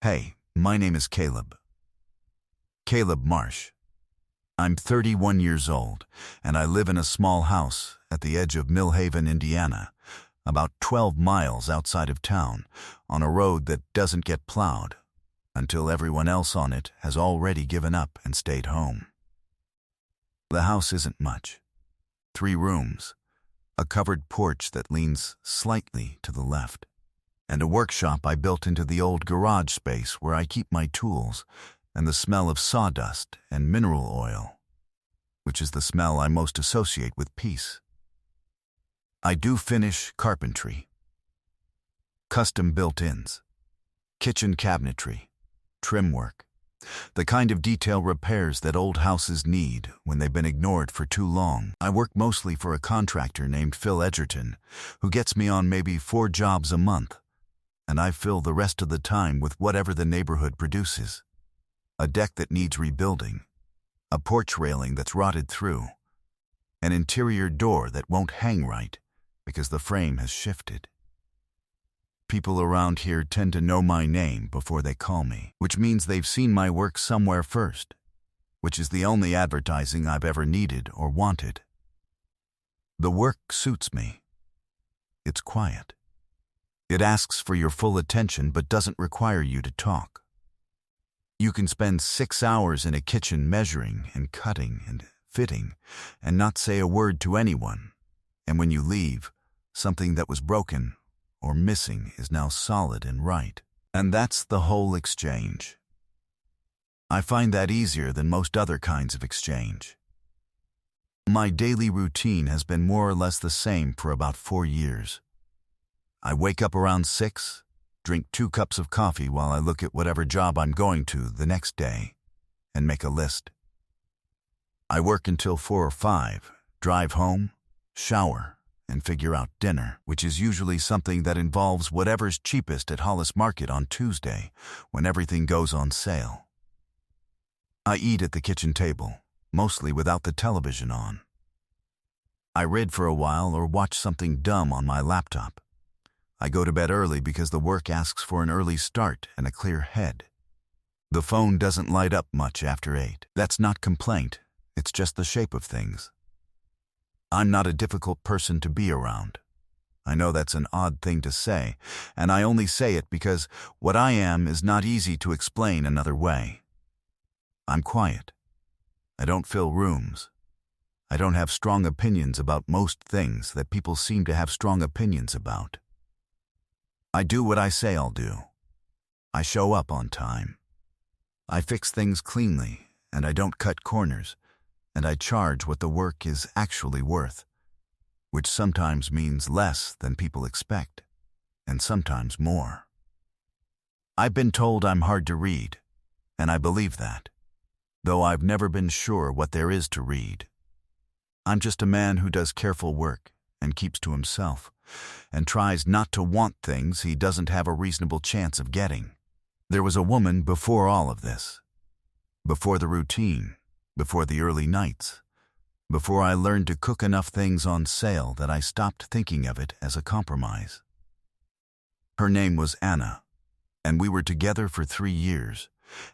Hey, my name is Caleb. Caleb Marsh. I'm 31 years old, and I live in a small house at the edge of Millhaven, Indiana, about 12 miles outside of town, on a road that doesn't get plowed until everyone else on it has already given up and stayed home. The house isn't much. 3 rooms, a covered porch that leans slightly to the left, and a workshop I built into the old garage space where I keep my tools, and the smell of sawdust and mineral oil, which is the smell I most associate with peace. I do finish carpentry, custom built-ins, kitchen cabinetry, trim work, the kind of detail repairs that old houses need when they've been ignored for too long. I work mostly for a contractor named Phil Edgerton, who gets me on maybe 4 jobs a month, and I fill the rest of the time with whatever the neighborhood produces. A deck that needs rebuilding, a porch railing that's rotted through, an interior door that won't hang right because the frame has shifted. People around here tend to know my name before they call me, which means they've seen my work somewhere first, which is the only advertising I've ever needed or wanted. The work suits me. It's quiet. It asks for your full attention but doesn't require you to talk. You can spend 6 hours in a kitchen measuring and cutting and fitting and not say a word to anyone, and when you leave, something that was broken or missing is now solid and right. And that's the whole exchange. I find that easier than most other kinds of exchange. My daily routine has been more or less the same for about 4 years. I wake up around 6, drink 2 cups of coffee while I look at whatever job I'm going to the next day, and make a list. I work until 4 or 5, drive home, shower, and figure out dinner, which is usually something that involves whatever's cheapest at Hollis Market on Tuesday, when everything goes on sale. I eat at the kitchen table, mostly without the television on. I read for a while or watch something dumb on my laptop. I go to bed early because the work asks for an early start and a clear head. The phone doesn't light up much after 8. That's not complaint, it's just the shape of things. I'm not a difficult person to be around. I know that's an odd thing to say, and I only say it because what I am is not easy to explain another way. I'm quiet. I don't fill rooms. I don't have strong opinions about most things that people seem to have strong opinions about. I do what I say I'll do. I show up on time. I fix things cleanly, and I don't cut corners, and I charge what the work is actually worth, which sometimes means less than people expect, and sometimes more. I've been told I'm hard to read, and I believe that, though I've never been sure what there is to read. I'm just a man who does careful work and keeps to himself, and tries not to want things he doesn't have a reasonable chance of getting. There was a woman before all of this, before the routine, before the early nights, before I learned to cook enough things on sale that I stopped thinking of it as a compromise. Her name was Anna, and we were together for 3 years,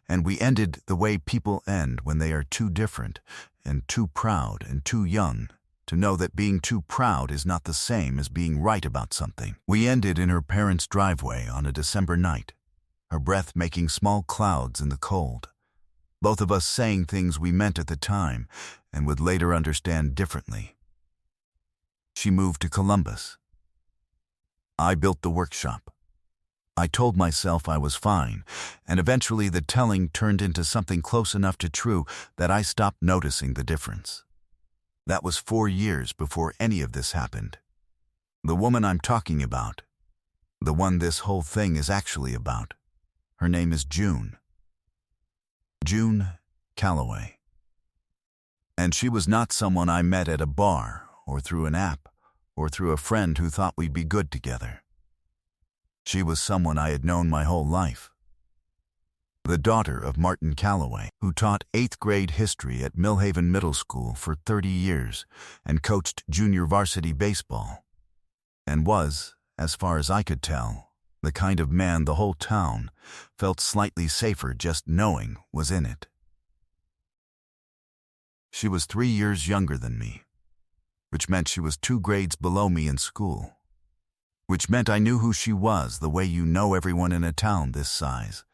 and we ended the way people end when they are too different and too proud and too young to know that being too proud is not the same as being right about something. We ended in her parents' driveway on a December night, her breath making small clouds in the cold. Both of us saying things we meant at the time and would later understand differently. She moved to Columbus. I built the workshop. I told myself I was fine, and eventually the telling turned into something close enough to true that I stopped noticing the difference. That was 4 years before any of this happened. The woman I'm talking about, the one this whole thing is actually about, her name is June. June Calloway. And she was not someone I met at a bar or through an app or through a friend who thought we'd be good together. She was someone I had known my whole life. The daughter of Martin Calloway, who taught 8th grade history at Millhaven Middle School for 30 years and coached junior varsity baseball, and was, as far as I could tell, The kind of man the whole town felt slightly safer just knowing was in it. She was 3 years younger than me, which meant she was 2 grades below me in school, which meant I knew who she was the way you know everyone in a town this size,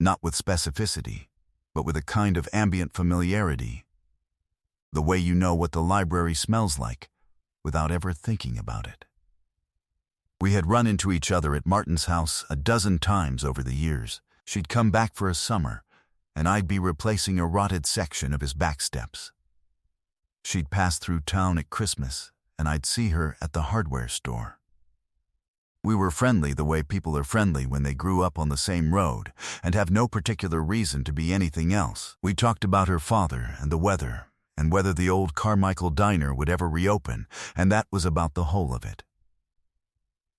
not with specificity, but with a kind of ambient familiarity, the way you know what the library smells like without ever thinking about it. We had run into each other at Martin's house a dozen times over the years. She'd come back for a summer, and I'd be replacing a rotted section of his back steps. She'd pass through town at Christmas, and I'd see her at the hardware store. We were friendly the way people are friendly when they grew up on the same road and have no particular reason to be anything else. We talked about her father and the weather, and whether the old Carmichael diner would ever reopen, and that was about the whole of it.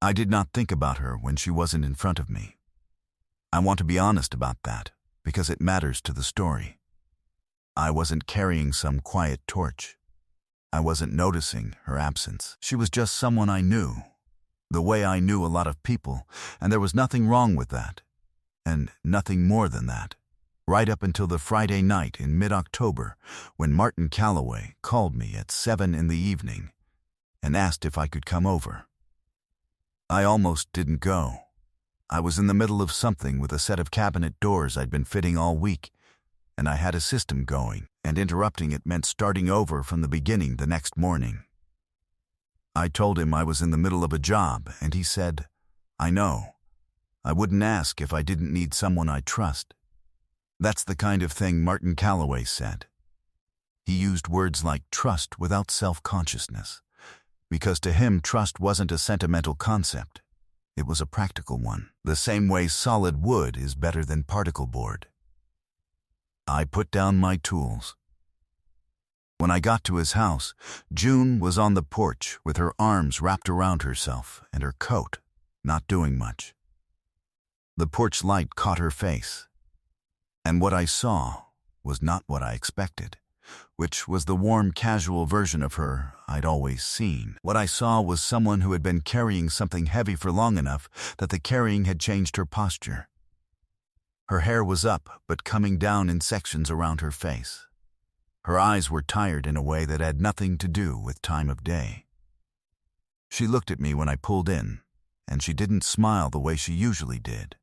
I did not think about her when she wasn't in front of me. I want to be honest about that, because it matters to the story. I wasn't carrying some quiet torch. I wasn't noticing her absence. She was just someone I knew, the way I knew a lot of people, and there was nothing wrong with that, and nothing more than that, right up until the Friday night in mid-October when Martin Calloway called me at 7 in the evening and asked if I could come over. I almost didn't go. I was in the middle of something with a set of cabinet doors I'd been fitting all week, and I had a system going, and interrupting it meant starting over from the beginning the next morning. I told him I was in the middle of a job, and he said, "I know. I wouldn't ask if I didn't need someone I trust." That's the kind of thing Martin Calloway said. He used words like trust without self-consciousness, because to him trust wasn't a sentimental concept. It was a practical one, the same way solid wood is better than particle board. I put down my tools. When I got to his house, June was on the porch with her arms wrapped around herself and her coat, not doing much. The porch light caught her face, and what I saw was not what I expected, which was the warm, casual version of her I'd always seen. What I saw was someone who had been carrying something heavy for long enough that the carrying had changed her posture. Her hair was up, but coming down in sections around her face. Her eyes were tired in a way that had nothing to do with time of day. She looked at me when I pulled in, and she didn't smile the way she usually did.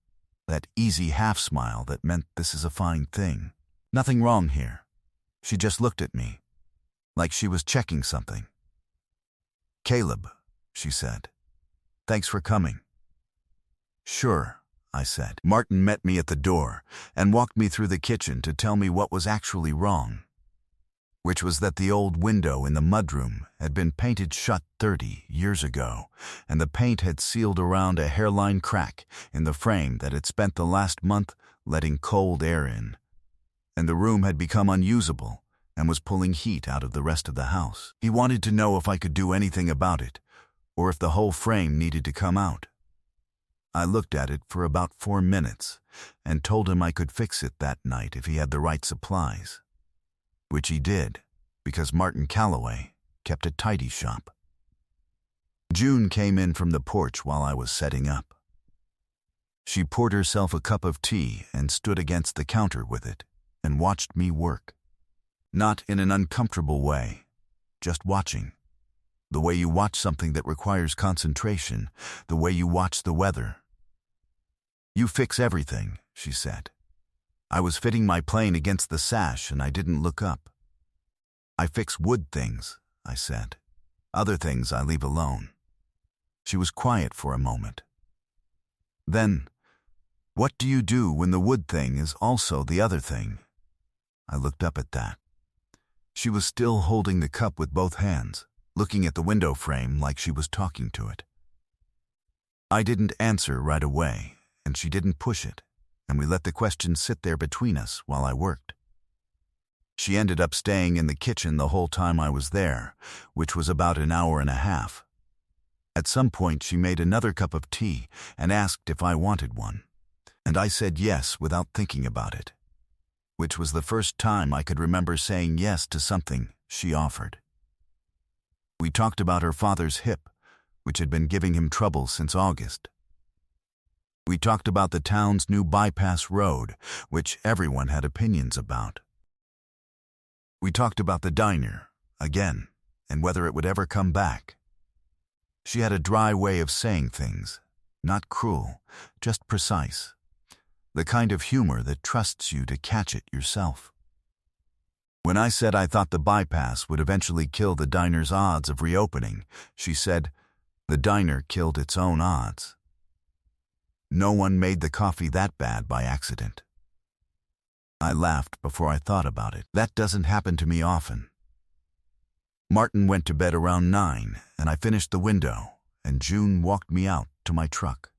That easy half-smile that meant this is a fine thing. Nothing wrong here. She just looked at me, like she was checking something. "Caleb," she said. "Thanks for coming." "Sure," I said. Martin met me at the door and walked me through the kitchen to tell me what was actually wrong, which was that the old window in the mudroom had been painted shut 30 years ago, and the paint had sealed around a hairline crack in the frame that had spent the last month letting cold air in, and the room had become unusable and was pulling heat out of the rest of the house. He wanted to know if I could do anything about it, or if the whole frame needed to come out. I looked at it for about 4 minutes and told him I could fix it that night if he had the right supplies, which he did, because Martin Calloway kept a tidy shop. June came in from the porch while I was setting up. She poured herself a cup of tea and stood against the counter with it and watched me work. Not in an uncomfortable way, just watching. The way you watch something that requires concentration, the way you watch the weather. "You fix everything," she said. I was fitting my plane against the sash and I didn't look up. "I fix wood things," I said. "Other things I leave alone." She was quiet for a moment. Then, "What do you do when the wood thing is also the other thing?" I looked up at that. She was still holding the cup with both hands, looking at the window frame like she was talking to it. I didn't answer right away, and she didn't push it, and we let the question sit there between us while I worked. She ended up staying in the kitchen the whole time I was there, which was about an hour and a half. At some point she made another cup of tea and asked if I wanted one, and I said yes without thinking about it, which was the first time I could remember saying yes to something she offered. We talked about her father's hip, which had been giving him trouble since August. We talked about the town's new bypass road, which everyone had opinions about. We talked about the diner, again, and whether it would ever come back. She had a dry way of saying things, not cruel, just precise. The kind of humor that trusts you to catch it yourself. When I said I thought the bypass would eventually kill the diner's odds of reopening, she said, "The diner killed its own odds. No one made the coffee that bad by accident." I laughed before I thought about it. That doesn't happen to me often. Martin went to bed around 9, and I finished the window, and June walked me out to my truck.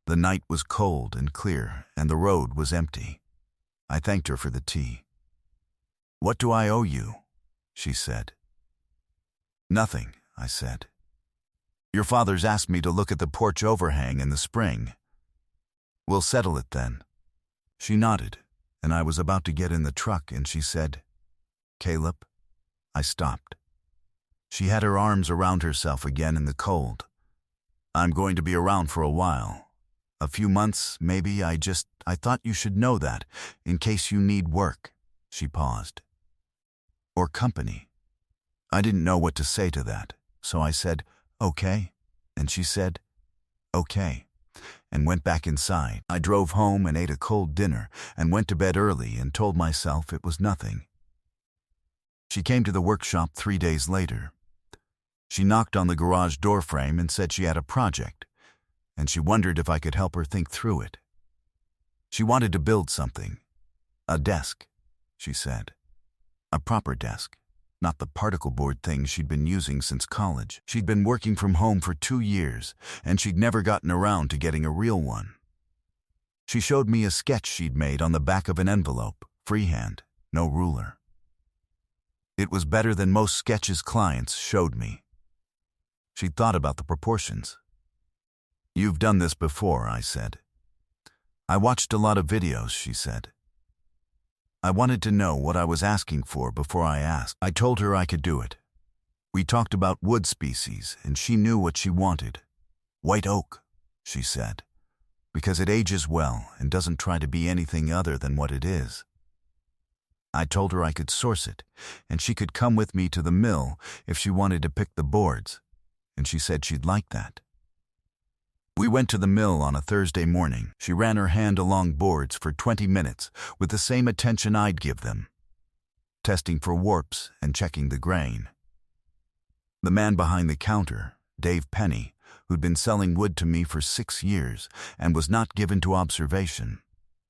The night was cold and clear, and the road was empty. I thanked her for the tea. "What do I owe you?" she said. "Nothing," I said. "Your father's asked me to look at the porch overhang in the spring. We'll settle it then." She nodded, and I was about to get in the truck, and she said, "Caleb." I stopped. She had her arms around herself again in the cold. "I'm going to be around for a while. A few months, maybe. I thought you should know that, in case you need work." She paused. "Or company." I didn't know what to say to that, so I said, "Okay," and she said, "Okay," and went back inside. I drove home and ate a cold dinner and went to bed early and told myself it was nothing. She came to the workshop 3 days later. She knocked on the garage door frame and said she had a project, and she wondered if I could help her think through it. She wanted to build something. A desk, she said. A proper desk, not the particle board thing she'd been using since college. She'd been working from home for 2 years, and she'd never gotten around to getting a real one. She showed me a sketch she'd made on the back of an envelope, freehand, no ruler. It was better than most sketches clients showed me. She'd thought about the proportions. "You've done this before," I said. "I watched a lot of videos," she said. I wanted to know what I was asking for before I asked. I told her I could do it. We talked about wood species, and she knew what she wanted. "White oak," she said, "because it ages well and doesn't try to be anything other than what it is." I told her I could source it, and she could come with me to the mill if she wanted to pick the boards, and she said she'd like that. We went to the mill on a Thursday morning. She ran her hand along boards for 20 minutes with the same attention I'd give them, testing for warps and checking the grain. The man behind the counter, Dave Penny, who'd been selling wood to me for 6 years and was not given to observation,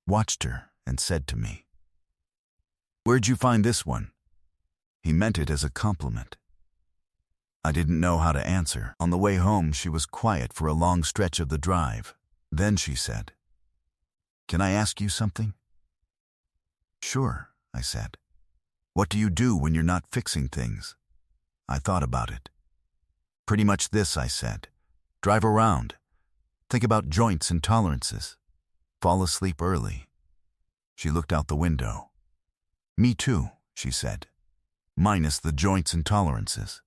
watched her and said to me, "Where'd you find this one?" He meant it as a compliment. I didn't know how to answer. On the way home, she was quiet for a long stretch of the drive. Then she said, "Can I ask you something?" "Sure," I said. "What do you do when you're not fixing things?" I thought about it. "Pretty much this," I said. "Drive around. Think about joints and tolerances. Fall asleep early." She looked out the window. "Me too," she said. "Minus the joints and tolerances."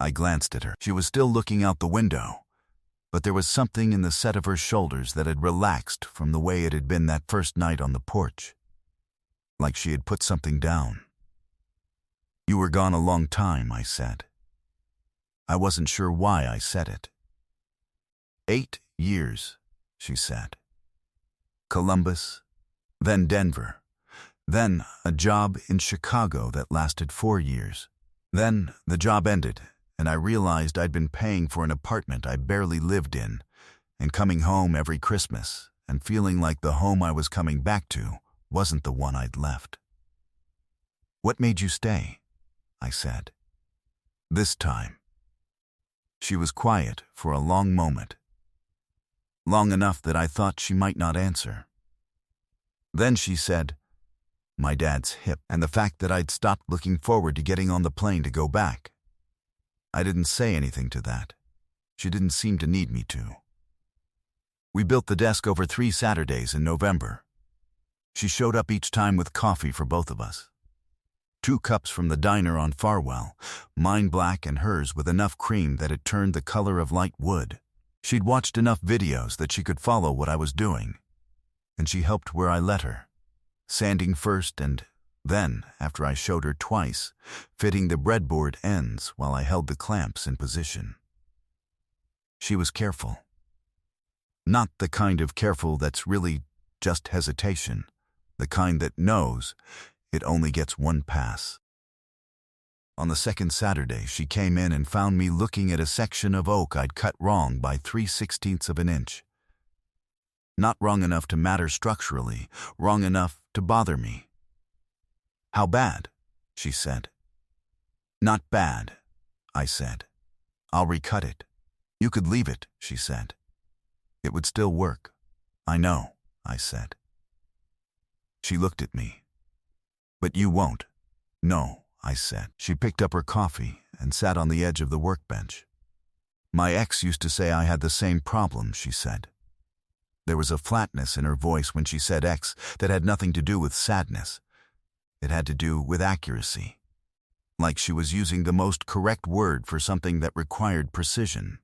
I glanced at her. She was still looking out the window, but there was something in the set of her shoulders that had relaxed from the way it had been that first night on the porch. Like she had put something down. "You were gone a long time," I said. I wasn't sure why I said it. 8 years, she said. Columbus, then Denver. Then a job in Chicago that lasted 4 years. Then the job ended, and I realized I'd been paying for an apartment I barely lived in, and coming home every Christmas, and feeling like the home I was coming back to wasn't the one I'd left. "What made you stay?" I said. This time. She was quiet for a long moment. Long enough that I thought she might not answer. Then she said, "My dad's hip, and the fact that I'd stopped looking forward to getting on the plane to go back." I didn't say anything to that. She didn't seem to need me to. We built the desk over 3 Saturdays in November. She showed up each time with coffee for both of us. 2 cups from the diner on Farwell, mine black and hers with enough cream that it turned the color of light wood. She'd watched enough videos that she could follow what I was doing, and she helped where I let her, sanding first and then, after I showed her twice, fitting the breadboard ends while I held the clamps in position. She was careful. Not the kind of careful that's really just hesitation, the kind that knows it only gets one pass. On the second Saturday, she came in and found me looking at a section of oak I'd cut wrong by 3/16 of an inch. Not wrong enough to matter structurally, wrong enough to bother me. "How bad?" she said. "Not bad," I said. "I'll recut it." "You could leave it," she said. "It would still work." "I know," I said. She looked at me. "But you won't." "No," I said. She picked up her coffee and sat on the edge of the workbench. "My ex used to say I had the same problem," she said. There was a flatness in her voice when she said ex that had nothing to do with sadness. It had to do with accuracy. Like she was using the most correct word for something that required precision.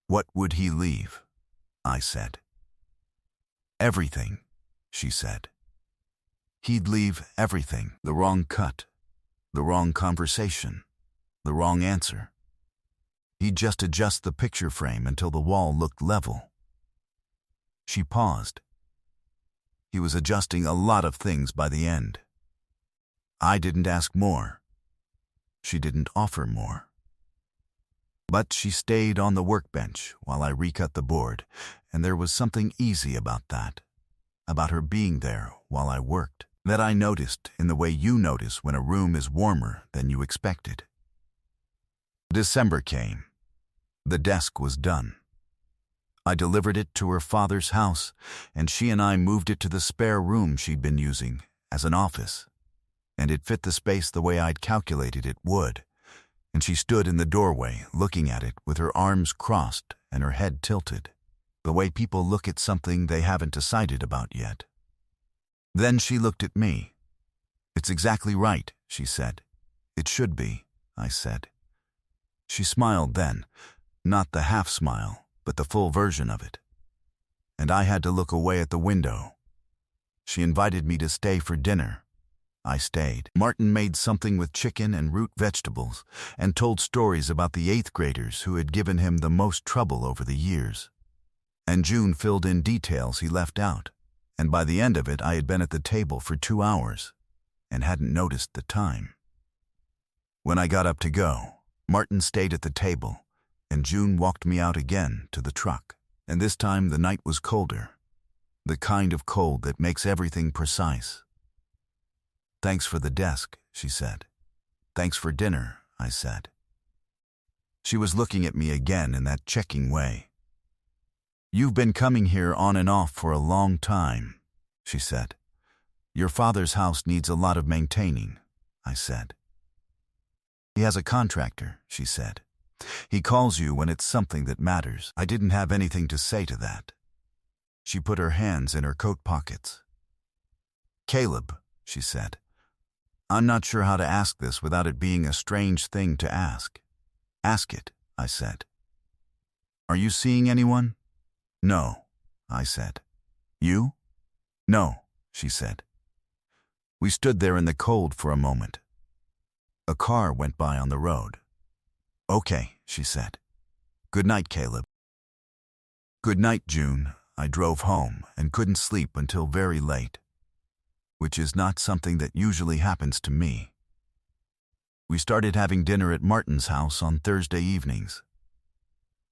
"What would he leave?" I said. "Everything," she said. "He'd leave everything. The wrong cut, the wrong conversation, the wrong answer. He'd just adjust the picture frame until the wall looked level." She paused. He was adjusting a lot of things by the end. I didn't ask more. She didn't offer more. But she stayed on the workbench while I recut the board, and there was something easy about that, about her being there while I worked, that I noticed in the way you notice when a room is warmer than you expected. December came. The desk was done. I delivered it to her father's house, and she and I moved it to the spare room she'd been using as an office. And it fit the space the way I'd calculated it would, and she stood in the doorway looking at it with her arms crossed and her head tilted, the way people look at something they haven't decided about yet. Then she looked at me. "It's exactly right," she said. "It should be," I said. She smiled then, not the half smile, but the full version of it. And I had to look away at the window. She invited me to stay for dinner. I stayed. Martin made something with chicken and root vegetables and told stories about the 8th graders who had given him the most trouble over the years. And June filled in details he left out, and by the end of it I had been at the table for 2 hours and hadn't noticed the time. When I got up to go, Martin stayed at the table, and June walked me out again to the truck. And this time the night was colder, the kind of cold that makes everything precise. "Thanks for the desk," she said. "Thanks for dinner," I said. She was looking at me again in that checking way. "You've been coming here on and off for a long time," she said. "Your father's house needs a lot of maintaining," I said. "He has a contractor," she said. "He calls you when it's something that matters." I didn't have anything to say to that. She put her hands in her coat pockets. "Caleb," she said, "I'm not sure how to ask this without it being a strange thing to ask." "Ask it," I said. "Are you seeing anyone?" "No," I said. "You?" "No," she said. We stood there in the cold for a moment. A car went by on the road. "Okay," she said. "Good night, Caleb." "Good night, June." I drove home and couldn't sleep until very late, which is not something that usually happens to me. We started having dinner at Martin's house on Thursday evenings.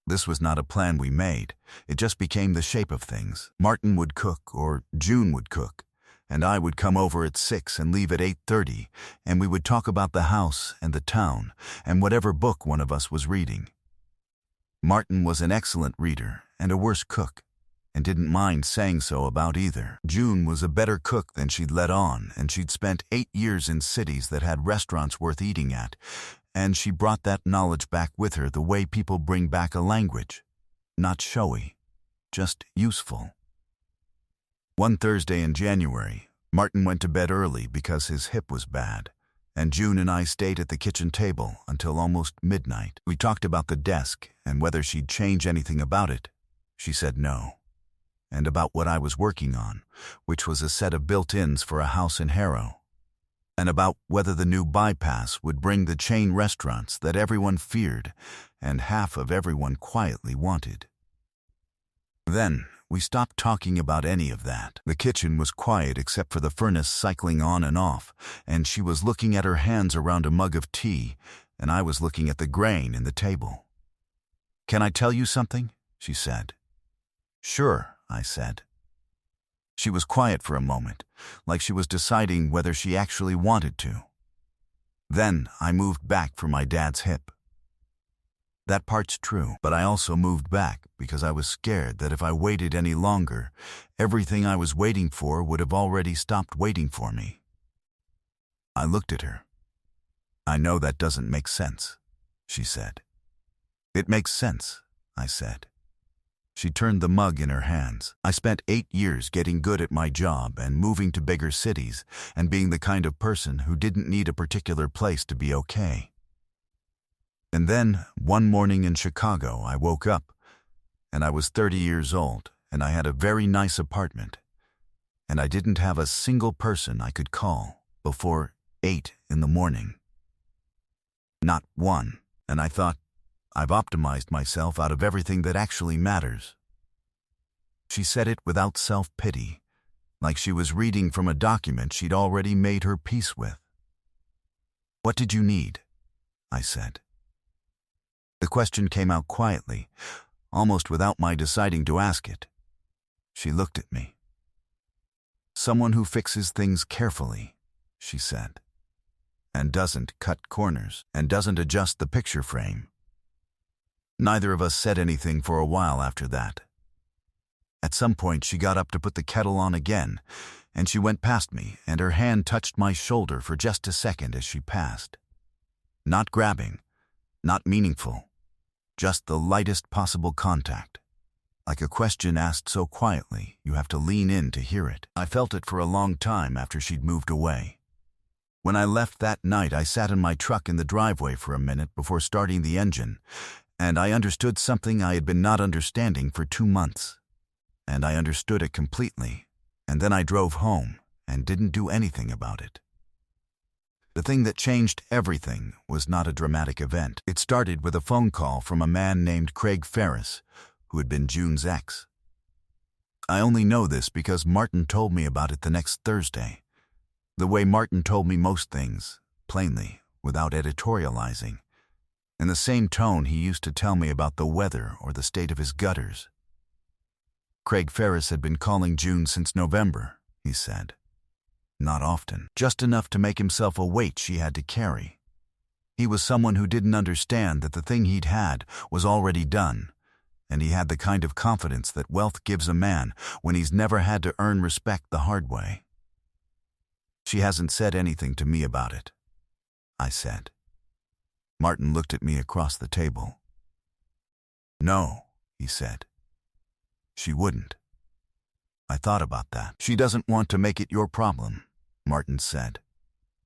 This was not a plan we made. It just became the shape of things. Martin would cook, or June would cook, and I would come over at 6 and leave at 8:30, and we would talk about the house and the town and whatever book one of us was reading. Martin was an excellent reader and a worse cook, and didn't mind saying so about either. June was a better cook than she'd let on, and she'd spent 8 years in cities that had restaurants worth eating at, and she brought that knowledge back with her the way people bring back a language. Not showy, just useful. One Thursday in January, Martin went to bed early because his hip was bad, and June and I stayed at the kitchen table until almost midnight. We talked about the desk and whether she'd change anything about it. She said no. And about what I was working on, which was a set of built-ins for a house in Harrow. And about whether the new bypass would bring the chain restaurants that everyone feared and half of everyone quietly wanted. Then, we stopped talking about any of that. The kitchen was quiet except for the furnace cycling on and off, and she was looking at her hands around a mug of tea, and I was looking at the grain in the table. "Can I tell you something?" she said. "Sure," I said. She was quiet for a moment, like she was deciding whether she actually wanted to. Then I moved back from my dad's hip. That part's true, but I also moved back because I was scared that if I waited any longer, everything I was waiting for would have already stopped waiting for me. I looked at her. "I know that doesn't make sense," she said. "It makes sense," I said. She turned the mug in her hands. "I spent 8 years getting good at my job and moving to bigger cities and being the kind of person who didn't need a particular place to be okay. And then, one morning in Chicago, I woke up, and I was 30 years old, and I had a very nice apartment, and I didn't have a single person I could call before 8 in the morning. Not one. And I thought, I've optimized myself out of everything that actually matters." She said it without self-pity, like she was reading from a document she'd already made her peace with. "What did you need?" I said. The question came out quietly, almost without my deciding to ask it. She looked at me. "Someone who fixes things carefully," she said, "and doesn't cut corners, and doesn't adjust the picture frame." Neither of us said anything for a while after that. At some point she got up to put the kettle on again, and she went past me, and her hand touched my shoulder for just a second as she passed. Not grabbing, not meaningful, just the lightest possible contact. Like a question asked so quietly, you have to lean in to hear it. I felt it for a long time after she'd moved away. When I left that night, I sat in my truck in the driveway for a minute before starting the engine, and I understood something I had been not understanding for 2 months. And I understood it completely, and then I drove home and didn't do anything about it. The thing that changed everything was not a dramatic event. It started with a phone call from a man named Craig Ferris, who had been June's ex. I only know this because Martin told me about it the next Thursday. The way Martin told me most things, plainly, without editorializing. In the same tone he used to tell me about the weather or the state of his gutters. Craig Ferris had been calling June since November, he said. Not often, just enough to make himself a weight she had to carry. He was someone who didn't understand that the thing he'd had was already done, and he had the kind of confidence that wealth gives a man when he's never had to earn respect the hard way. "She hasn't said anything to me about it," I said. Martin looked at me across the table. "No," he said. "She wouldn't." I thought about that. "She doesn't want to make it your problem," Martin said,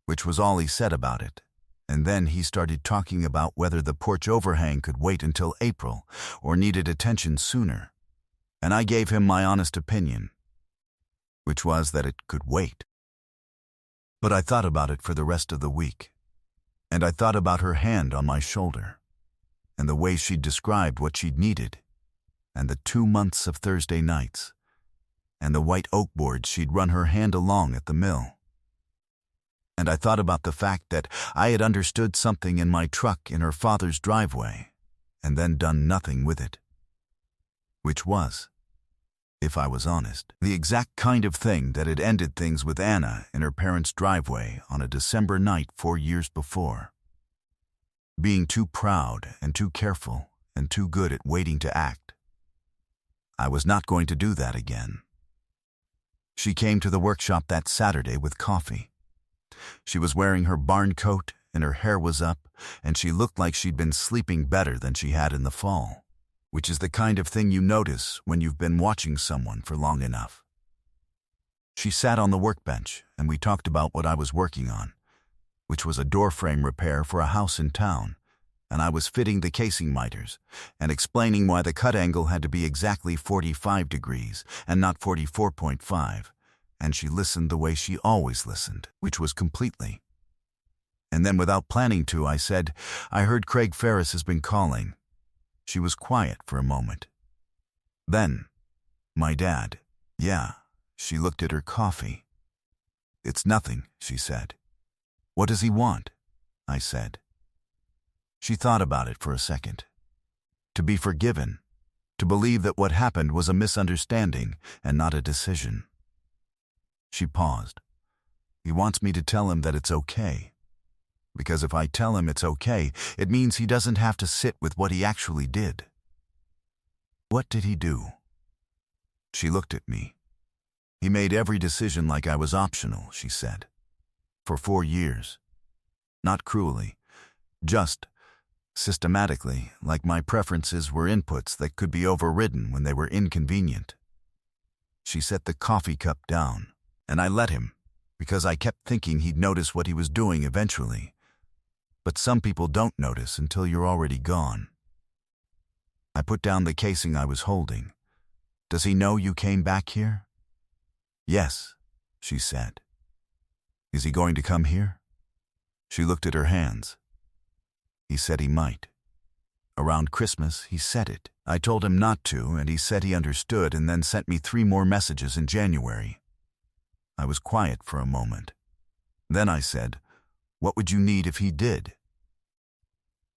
which was all he said about it. And then he started talking about whether the porch overhang could wait until April or needed attention sooner. And I gave him my honest opinion, which was that it could wait. But I thought about it for the rest of the week. And I thought about her hand on my shoulder, and the way she'd described what she'd needed, and the 2 months of Thursday nights, and the white oak boards she'd run her hand along at the mill. And I thought about the fact that I had understood something in my truck in her father's driveway, and then done nothing with it. Which was, if I was honest, the exact kind of thing that had ended things with Anna in her parents' driveway on a December night 4 years before. Being too proud and too careful and too good at waiting to act. I was not going to do that again. She came to the workshop that Saturday with coffee. She was wearing her barn coat and her hair was up, and she looked like she'd been sleeping better than she had in the fall, which is the kind of thing you notice when you've been watching someone for long enough. She sat on the workbench, and we talked about what I was working on, which was a door frame repair for a house in town, and I was fitting the casing miters and explaining why the cut angle had to be exactly 45 degrees and not 44.5, and she listened the way she always listened, which was completely. And then without planning to, I said, "I heard Craig Ferris has been calling." She was quiet for a moment. Then, "My dad." "Yeah." She looked at her coffee. "It's nothing," she said. "What does he want?" I said. She thought about it for a second. To be forgiven. To believe that what happened was a misunderstanding and not a decision. She paused. "He wants me to tell him that it's okay. Because if I tell him it's okay, it means he doesn't have to sit with what he actually did." "What did he do?" She looked at me. "He made every decision like I was optional," she said. "For 4 years. Not cruelly. Just systematically, like my preferences were inputs that could be overridden when they were inconvenient." She set the coffee cup down, and I let him, because I kept thinking he'd notice what he was doing eventually. But some people don't notice until you're already gone. I put down the casing I was holding. "Does he know you came back here?" "Yes," she said. "Is he going to come here?" She looked at her hands. "He said he might. Around Christmas, he said it. I told him not to, and he said he understood and then sent me 3 more messages in January." I was quiet for a moment. Then I said, "What would you need if he did?"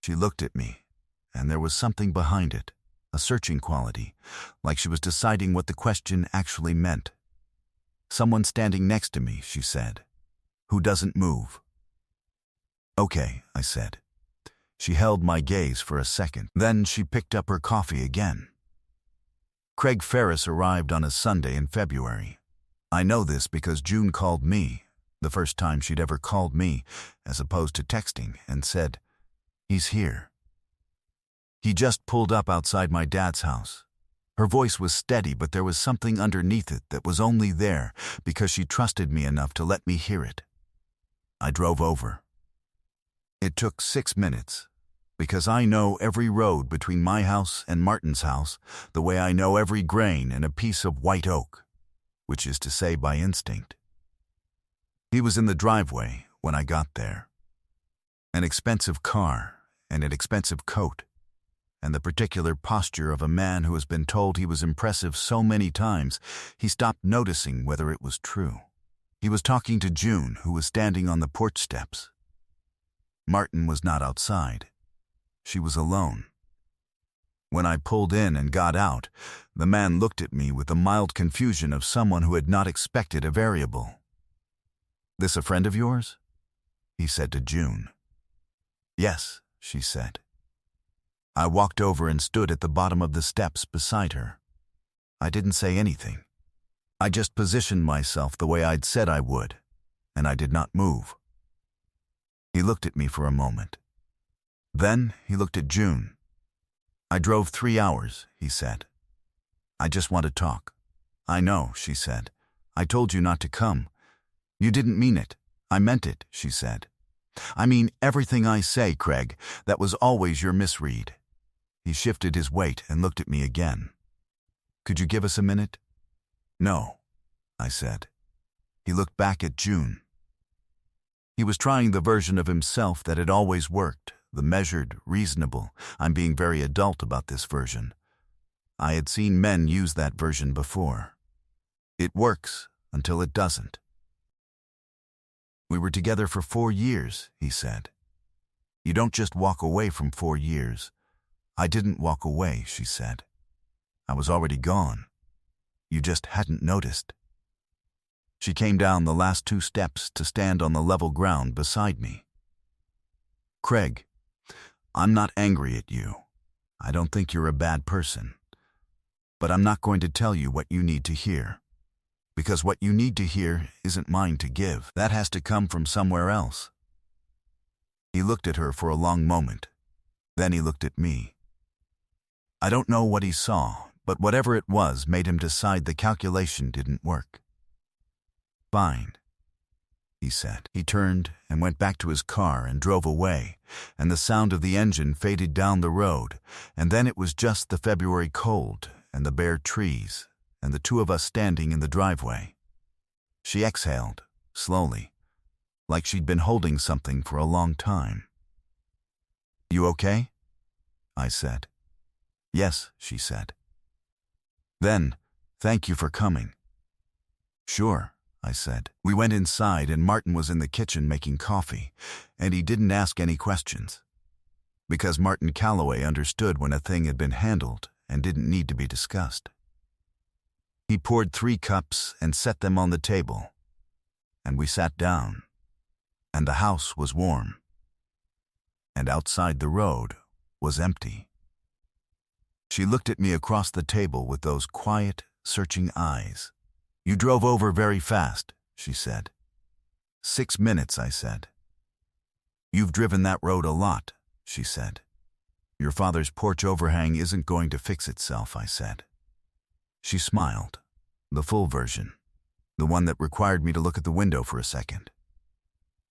She looked at me, and there was something behind it, a searching quality, like she was deciding what the question actually meant. "Someone standing next to me," she said, "who doesn't move." "Okay," I said. She held my gaze for a second. Then she picked up her coffee again. "Craig Ferris arrived on a Sunday in February. I know this because June called me, the first time she'd ever called me, as opposed to texting, and said, 'He's here.' He just pulled up outside my dad's house. Her voice was steady, but there was something underneath it that was only there because she trusted me enough to let me hear it. I drove over. It took 6 minutes, because I know every road between my house and Martin's house the way I know every grain in a piece of white oak, which is to say by instinct. He was in the driveway when I got there. An expensive car and an expensive coat, and the particular posture of a man who has been told he was impressive so many times he stopped noticing whether it was true. He was talking to June, who was standing on the porch steps. Martin was not outside. She was alone. When I pulled in and got out, the man looked at me with the mild confusion of someone who had not expected a variable. "This a friend of yours?" he said to June. "Yes," she said. I walked over and stood at the bottom of the steps beside her. I didn't say anything. I just positioned myself the way I'd said I would, and I did not move. He looked at me for a moment. Then he looked at June. "I drove 3 hours," he said. "I just want to talk." "I know," she said. "I told you not to come." "You didn't mean it." "I meant it," she said. "I mean everything I say, Craig. That was always your misread." He shifted his weight and looked at me again. "Could you give us a minute?" "No," I said. He looked back at June. He was trying the version of himself that had always worked, the measured, reasonable. I'm being very adult about this version. I had seen men use that version before. It works until it doesn't. "We were together for 4 years, he said. "You don't just walk away from 4 years. "I didn't walk away," she said. "I was already gone. You just hadn't noticed." She came down the last 2 steps to stand on the level ground beside me. "Craig, I'm not angry at you. I don't think you're a bad person. But I'm not going to tell you what you need to hear. Because what you need to hear isn't mine to give. That has to come from somewhere else." He looked at her for a long moment. Then he looked at me. I don't know what he saw, but whatever it was made him decide the calculation didn't work. "Fine," he said. He turned and went back to his car and drove away, and the sound of the engine faded down the road, and then it was just the February cold and the bare trees and the two of us standing in the driveway. She exhaled, slowly, like she'd been holding something for a long time. "You okay?" I said. "Yes," she said. "Then, thank you for coming." "Sure," I said. We went inside and Martin was in the kitchen making coffee, and he didn't ask any questions. Because Martin Calloway understood when a thing had been handled and didn't need to be discussed. He poured 3 cups and set them on the table, and we sat down, and the house was warm, and outside the road was empty. She looked at me across the table with those quiet, searching eyes. "You drove over very fast," she said. 6 minutes, I said. "You've driven that road a lot," she said. "Your father's porch overhang isn't going to fix itself," I said. She smiled, the full version, the one that required me to look at the window for a second.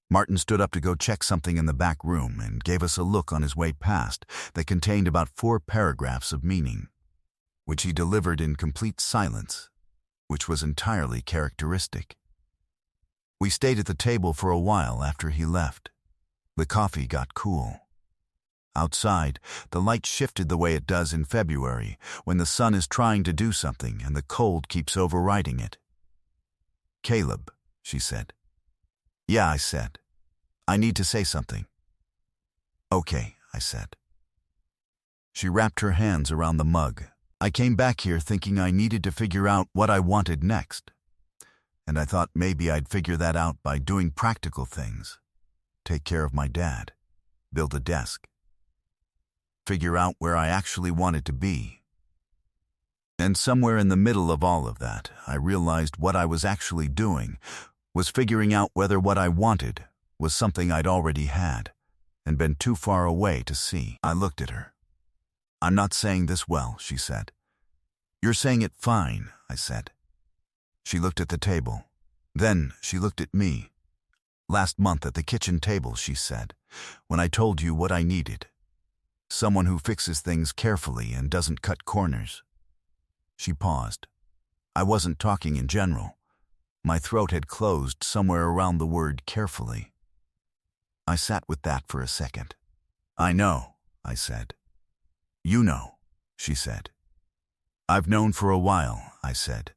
Martin stood up to go check something in the back room and gave us a look on his way past that contained about 4 paragraphs of meaning, which he delivered in complete silence, which was entirely characteristic. We stayed at the table for a while after he left. The coffee got cool. Outside, the light shifted the way it does in February when the sun is trying to do something and the cold keeps overriding it. "Caleb," she said. "Yeah," I said. "I need to say something." "Okay," I said. She wrapped her hands around the mug. "I came back here thinking I needed to figure out what I wanted next. And I thought maybe I'd figure that out by doing practical things. Take care of my dad. Build a desk. Figure out where I actually wanted to be. And somewhere in the middle of all of that, I realized what I was actually doing was figuring out whether what I wanted was something I'd already had and been too far away to see." I looked at her. "I'm not saying this well," she said. "You're saying it fine," I said. She looked at the table. Then she looked at me. "Last month at the kitchen table," she said, "when I told you what I needed. Someone who fixes things carefully and doesn't cut corners." She paused. I wasn't talking in general. My throat had closed somewhere around the word carefully. I sat with that for a second. "I know," I said. "You know," she said. "I've known for a while," I said.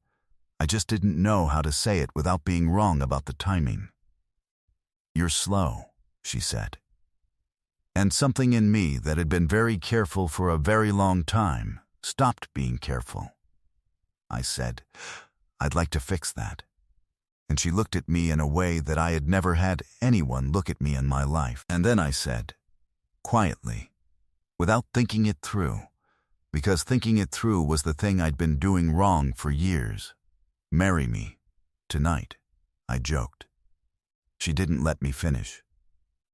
"I just didn't know how to say it without being wrong about the timing." "You're slow," she said. And something in me that had been very careful for a very long time stopped being careful. I said, "I'd like to fix that." And she looked at me in a way that I had never had anyone look at me in my life. And then I said, quietly, without thinking it through, because thinking it through was the thing I'd been doing wrong for years, "Marry me, tonight," I joked. She didn't let me finish.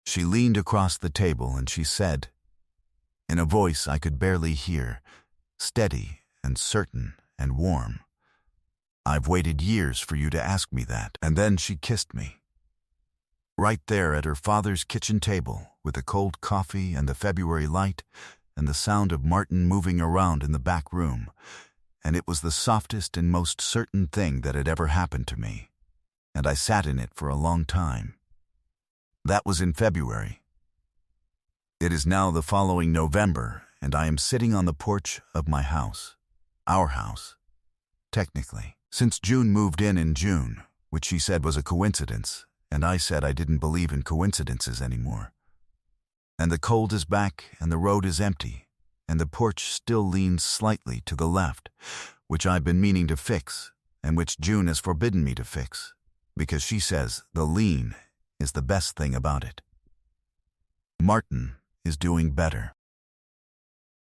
She leaned across the table and she said, in a voice I could barely hear, steady and certain and warm, "I've waited years for you to ask me that." And then she kissed me. Right there at her father's kitchen table, with the cold coffee and the February light and the sound of Martin moving around in the back room, and it was the softest and most certain thing that had ever happened to me, and I sat in it for a long time. That was in February. It is now the following November, and I am sitting on the porch of my house. Our house. Technically. Since June moved in June, which she said was a coincidence, and I said I didn't believe in coincidences anymore. And the cold is back, and the road is empty, and the porch still leans slightly to the left, which I've been meaning to fix, and which June has forbidden me to fix, because she says the lean is the best thing about it. Martin is doing better.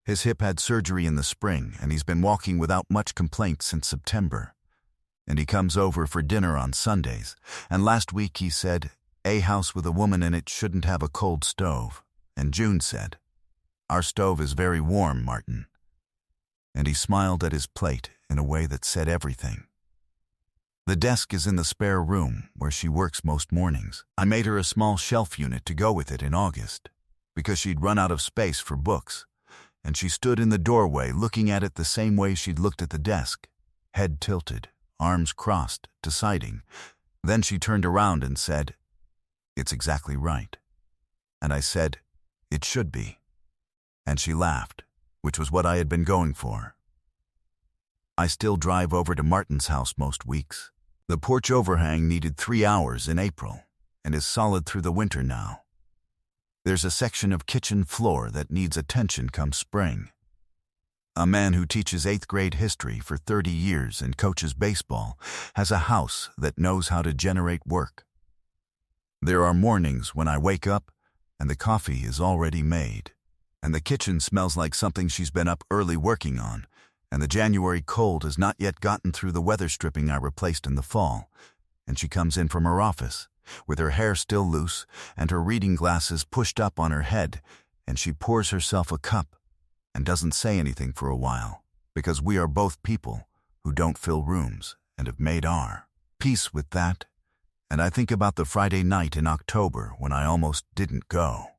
His hip had surgery in the spring, and he's been walking without much complaint since September. And he comes over for dinner on Sundays, and last week he said, "A house with a woman in it shouldn't have a cold stove." And June said, "Our stove is very warm, Martin." And he smiled at his plate in a way that said everything. The desk is in the spare room where she works most mornings. I made her a small shelf unit to go with it in August, because she'd run out of space for books, and she stood in the doorway looking at it the same way she'd looked at the desk, head tilted, arms crossed, deciding. Then she turned around and said, "It's exactly right." And I said, "It should be." And she laughed, which was what I had been going for. I still drive over to Martin's house most weeks. The porch overhang needed 3 hours in April and is solid through the winter now. There's a section of kitchen floor that needs attention come spring. A man who teaches 8th grade history for 30 years and coaches baseball has a house that knows how to generate work. There are mornings when I wake up and the coffee is already made, and the kitchen smells like something she's been up early working on, and the January cold has not yet gotten through the weather stripping I replaced in the fall, and she comes in from her office, with her hair still loose and her reading glasses pushed up on her head, and she pours herself a cup and doesn't say anything for a while, because we are both people who don't fill rooms and have made our peace with that, and I think about the Friday night in October when I almost didn't go.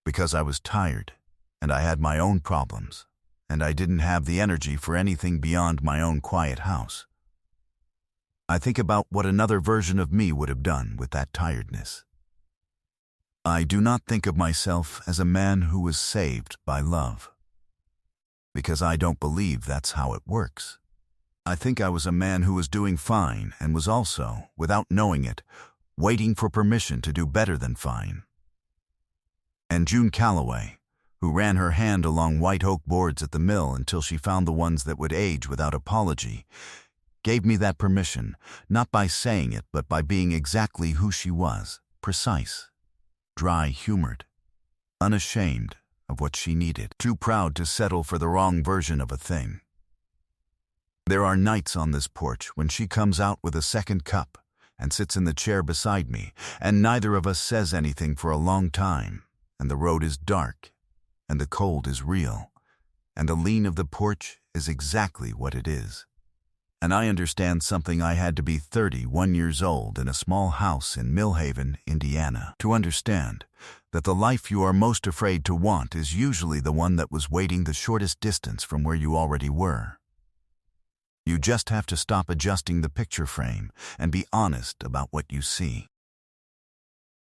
Because I was tired, and I had my own problems, and I didn't have the energy for anything beyond my own quiet house. I think about what another version of me would have done with that tiredness. I do not think of myself as a man who was saved by love, because I don't believe that's how it works. I think I was a man who was doing fine and was also, without knowing it, waiting for permission to do better than fine. And June Calloway, who ran her hand along white oak boards at the mill until she found the ones that would age without apology, gave me that permission, not by saying it, but by being exactly who she was, precise, dry-humored, unashamed of what she needed, too proud to settle for the wrong version of a thing. There are nights on this porch when she comes out with a second cup and sits in the chair beside me, and neither of us says anything for a long time, and the road is dark, and the cold is real, and the lean of the porch is exactly what it is. And I understand something I had to be 31 years old in a small house in Millhaven, Indiana, to understand that the life you are most afraid to want is usually the one that was waiting the shortest distance from where you already were. You just have to stop adjusting the picture frame and be honest about what you see.